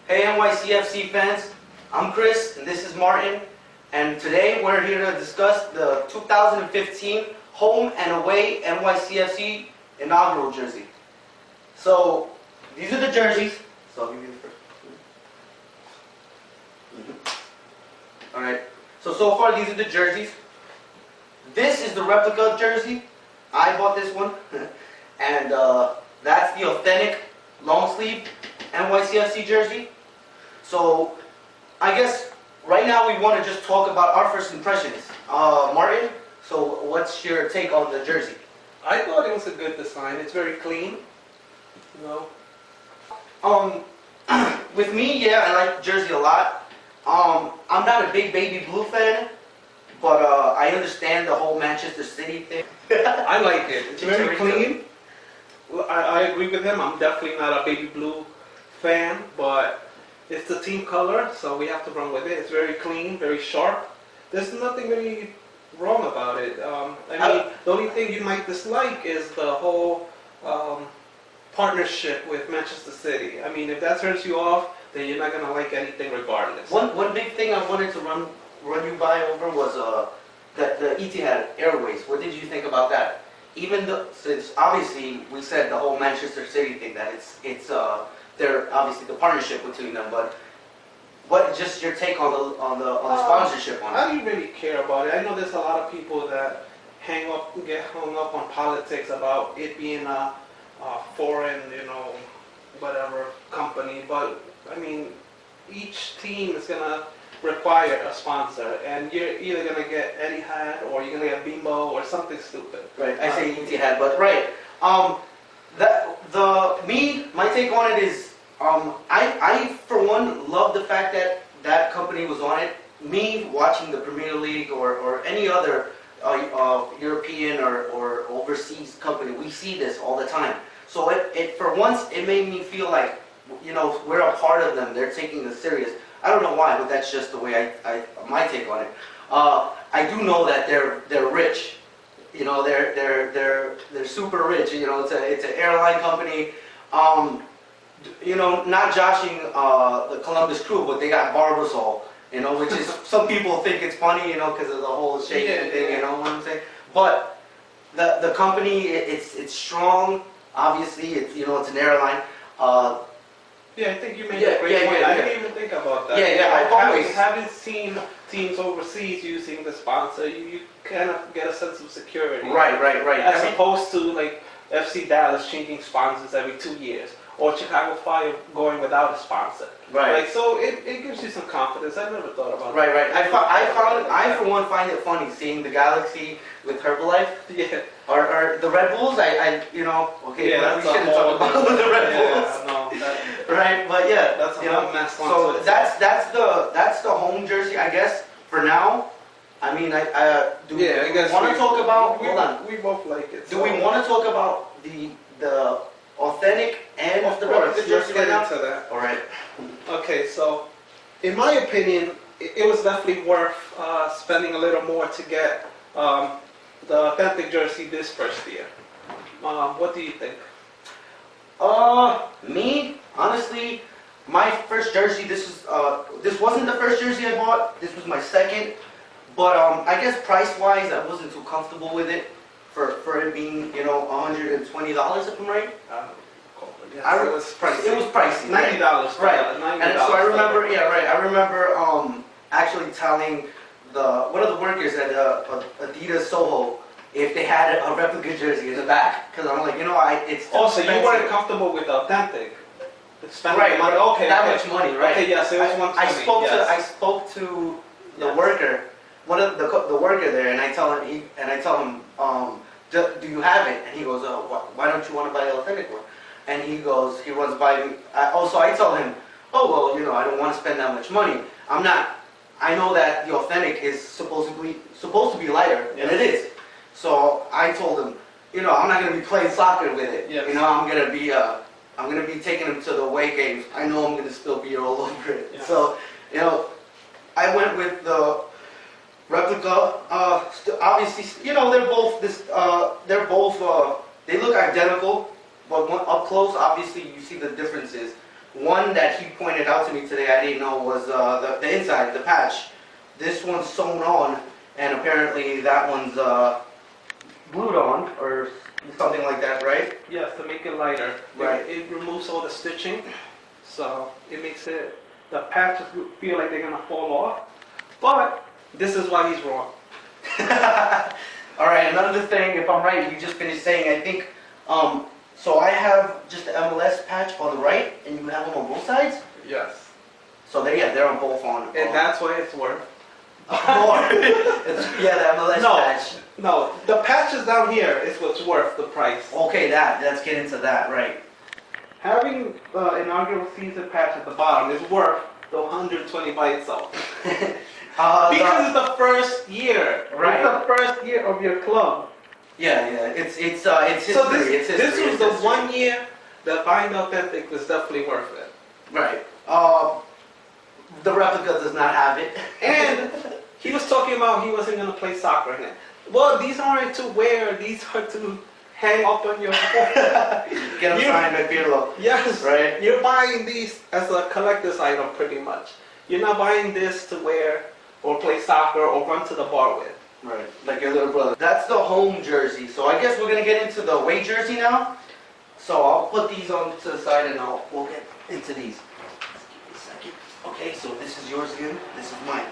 Hey NYCFC fans, I'm Chris and this is Martin, and today we're here to discuss the 2015 home and away NYCFC inaugural jersey. So these are the jerseys. So I'll give you the first. Alright, so far these are the jerseys. This is the replica jersey. I bought this one. And that's the authentic long sleeve NYCFC jersey. So I guess right now we want to just talk about our first impressions. Martin, so what's your take on the jersey? I thought it was a good design. It's very clean. You know. With me, yeah, I like jersey a lot. I'm not a big baby blue fan, but I understand the whole Manchester City thing. I like it. It's very clean. I agree with him. I'm definitely not a baby blue fan, but it's the team color, so we have to run with it. It's very clean, very sharp. There's nothing really wrong about it. The only thing you might dislike is the whole partnership with Manchester City. I mean, if that turns you off, then you're not going to like anything regardless. One big thing I wanted to run you by over was the Etihad Airways. What did you think about that? Even though, since obviously we said the whole Manchester City thing, that it's they're obviously the partnership between them, but what just your take on the sponsorship on it? I don't really care about it. I know there's a lot of people that get hung up on politics about it being a foreign, whatever company, but I mean, each team is gonna require a sponsor, and you're either gonna get Etihad or you're gonna get Bimbo or something stupid. Right. I say Etihad, but right. My take on it is, I for one love the fact that that company was on it. Me watching the Premier League or any other European or overseas company, we see this all the time. So it for once it made me feel like, we're a part of them. They're taking this serious. I don't know why, but that's just the way my take on it. I do know that they're rich. They're super rich. It's an airline company. Not joshing the Columbus Crew, but they got Barbasol. Which is some people think it's funny, because of the whole shaking thing. You know what I'm saying? But the company, it's strong. Obviously, it's an airline. Yeah, I think you made a great point. I didn't even think about that. I haven't seen teams overseas using the sponsor. You kind of get a sense of security. Right. As opposed to like FC Dallas changing sponsors every 2 years, or Chicago Fire going without a sponsor. Right. So it gives you some confidence. I never thought about that. Right. I for one find it funny seeing the Galaxy with Herbalife. Yeah. Or the Red Bulls. Okay. Yeah, we shouldn't talk about the Red Bulls. No. Right. But yeah, that's a whole mess. So that's the home jersey, I guess, for now. I mean, I guess want to talk about? Hold on. We both like it. Do we want to talk about the authentic and the replica jersey right now? Into that. All right. Okay, so in my opinion, it was definitely worth spending a little more to get the authentic jersey this first year. What do you think? Me, honestly, my first jersey. This wasn't the first jersey I bought. This was my second. But I guess price-wise, I wasn't too comfortable with it for it being, $120, if I'm right. It was pricey. It was pricey. $90. Right. $90. And so I remember, I remember actually telling one of the workers at Adidas Soho if they had a replica jersey in the back, because I'm like, it's too expensive. You weren't comfortable with the authentic. Right. Money. Okay. Much money, right? Okay. Yes. It was $120. I spoke to the worker. One of the worker there, and I tell him, do you have it? And he goes, why don't you want to buy the authentic one? And he runs by me. I tell him, I don't want to spend that much money. I know that the authentic is supposed to be lighter, and it is. So I told him, I'm not going to be playing soccer with it. Yes. I'm going to be taking him to the away games. I know I'm going to still be all over it. Yes. So, I went with the replica. Obviously, they look identical, but up close, obviously, you see the differences one that he pointed out to me today, I didn't know was the inside, the patch. This one's sewn on, and apparently that one's glued on, or something like that, right? Yes, to make it lighter. Right. It removes all the stitching, so it makes it, the patches feel like they're gonna fall off. But this is why he's wrong. All right, another thing, if I'm right, you just finished saying, I think, so I have just the MLS patch on the right, and you have them on both sides? Yes. So they're on both on. And that's why it's worth. More. Yeah, the MLS patch. No, the patches down here is what's worth the price. Okay, let's get into that, right. Having the inaugural season patch at the bottom is worth the 120 by itself. Because it's the first year. Right. It's the first year of your club. Yeah, it's history. So this was the 1 year that buying authentic was definitely worth it. Right. The replica does not have it. And he was talking about he wasn't going to play soccer in it. Well, these aren't to wear. These are to hang up on your Get them signed by Pirlo. Yes. Right. You're buying these as a collector's item pretty much. You're not buying this to wear or play soccer or run to the bar with. Right, like your little brother. That's the home jersey. So I guess we're gonna get into the away jersey now. So I'll put these on to the side and we'll get into these. Give me a second. Okay, so this is yours again. This is mine.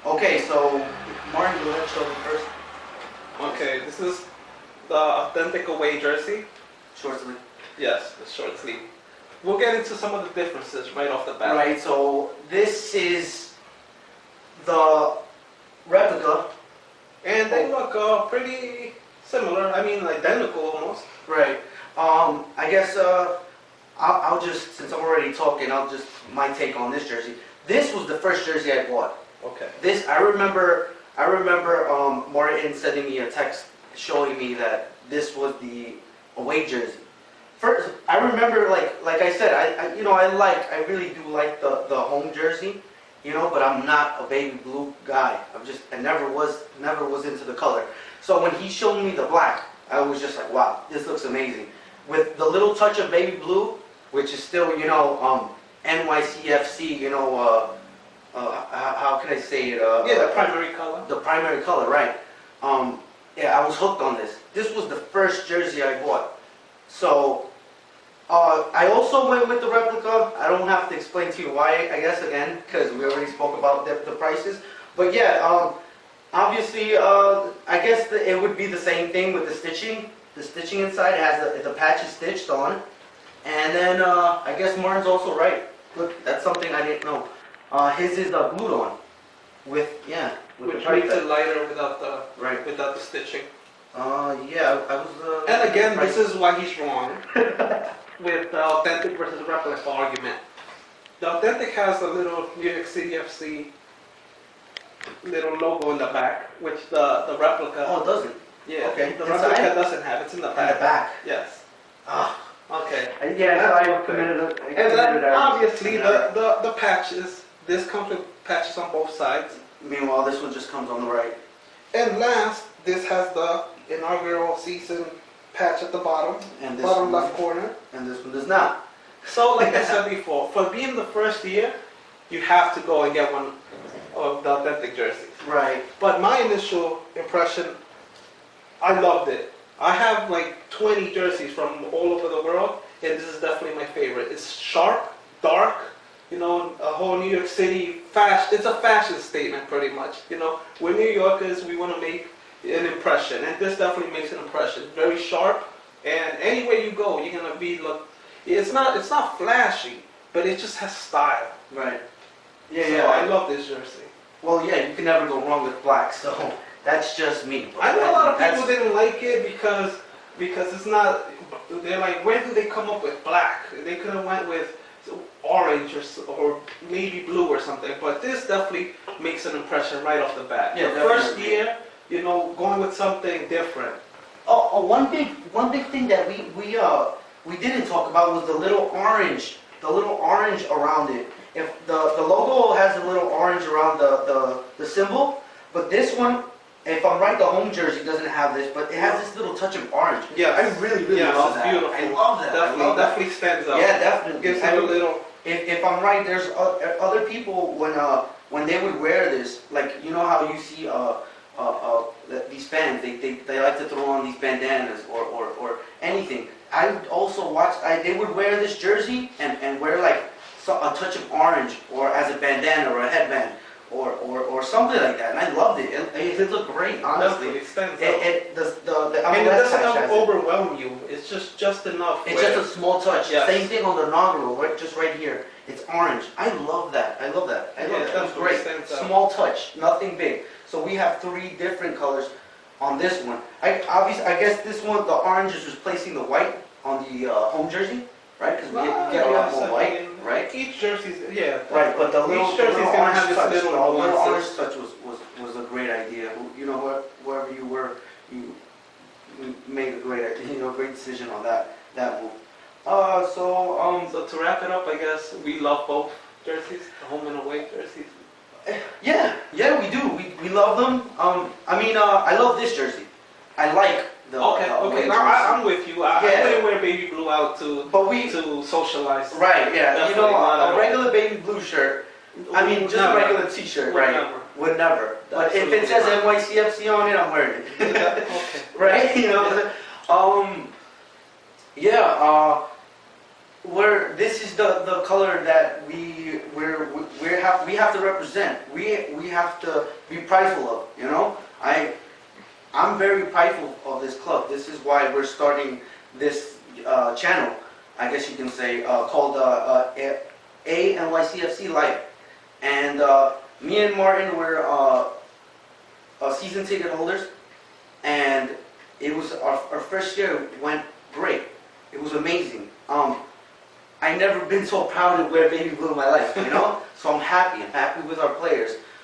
Okay, so Martin, go ahead and show me first. Okay, this is the authentic away jersey. Short sleeve. Yes, the short sleeve. We'll get into some of the differences right off the bat. Right, so this is the replica. And they look pretty similar. I mean, identical almost. Right. I guess I'll just, since I'm already talking, my take on this jersey. This was the first jersey I bought. Okay. This, I remember Martin sending me a text showing me that this was the away jersey. First, I remember, like I said, I really do like the home jersey, but I'm not a baby blue guy. I never was into the color. So when he showed me the black, I was just like, wow, this looks amazing. With the little touch of baby blue, which is still, Nycfc, how can I say it? The primary color. The primary color, right. I was hooked on this. This was the first jersey I bought. So, I also went with the replica. I don't have to explain to you why, I guess, again, because we already spoke about the prices. But yeah, obviously, I guess it would be the same thing with the stitching. The stitching inside, it has the patch is stitched on. And then, I guess Martin's also right. Look, that's something I didn't know. His is glued on. Which makes it lighter without the stitching. Yeah, I was... and again, this is why he's wrong with the authentic versus replica argument. The authentic has a little Nycfc little logo in the back, which the replica... Oh, it doesn't? Yeah, okay. The replica doesn't have. It's in the back. In the back? Yes. Ah. Okay. Yeah, I committed and then obviously the patches, this comes with patches on both sides. Meanwhile, this one just comes on the right. And last, this has the inaugural season patch at the bottom, and this bottom left corner. And this one does not. So like I said before, for being the first year, you have to go and get one of the authentic jerseys. Right. But my initial impression, I loved it. I have like 20 jerseys from all over the world, and this is definitely my favorite. It's sharp, dark, a whole New York City fashion. It's a fashion statement pretty much. We're New Yorkers, we want to make an impression, and this definitely makes an impression. Very sharp, and anywhere you go, you're gonna it's not flashy, but it just has style. Right. Yeah, I love this jersey. Well, yeah, you can never go wrong with black, so that's just me. I know a lot of people didn't like it because it's not, they're like, where do they come up with black? They could have went with orange or maybe blue or something, but this definitely makes an impression right off the bat. Yeah, the first year, going with something different. One big thing that we didn't talk about was the little orange around it. If the logo has a little orange around the symbol, but this one, if I'm right, the home jersey doesn't have this, but it has this little touch of orange. Yeah, I really love that. Beautiful. I love that. Definitely stands out. Yeah, definitely. Gives it a little if I'm right, there's other people when they would wear this, like you know how you see these fans, they like to throw on these bandanas or anything. I would also watch. They would wear this jersey and wear like a touch of orange or as a bandana or a headband or something like that, and I loved it. It looked great, honestly. It stands out. And it doesn't overwhelm you. It's just enough. It's just a small touch. Yes. Same thing on the inaugural, right? Just right here. It's orange. I love that. I love that. It was great. Small touch, nothing big. So we have 3 different colors on this one. I guess this one, the orange is replacing the white on the home jersey, right? Because we get a lot more white, right? Each jersey's, yeah. Right, but the little, each jersey's gonna have its little orange nuances. touch was a great idea. You know, wherever you were, you made a great decision on that move. So to wrap it up, I guess we love both jerseys, the home and away jerseys. Yeah, we do. We love them. I love this jersey. I like the Okay. Now I'm with you. I wouldn't wear baby blue out to socialize. Right. Yeah. Definitely A regular baby blue shirt. Just a regular T-shirt. Right. Would never. But if it says NYCFC on it, I'm wearing it. Okay. Right. This is the color that we have to represent. We have to be prideful of. You know, I'm very prideful of this club. This is why we're starting this channel, I guess you can say, called NYCFC Live. And me and Martin were season ticket holders, and it was our first year went great. It was amazing. I never been so proud to wear baby blue in my life, you know? So I'm happy with our players.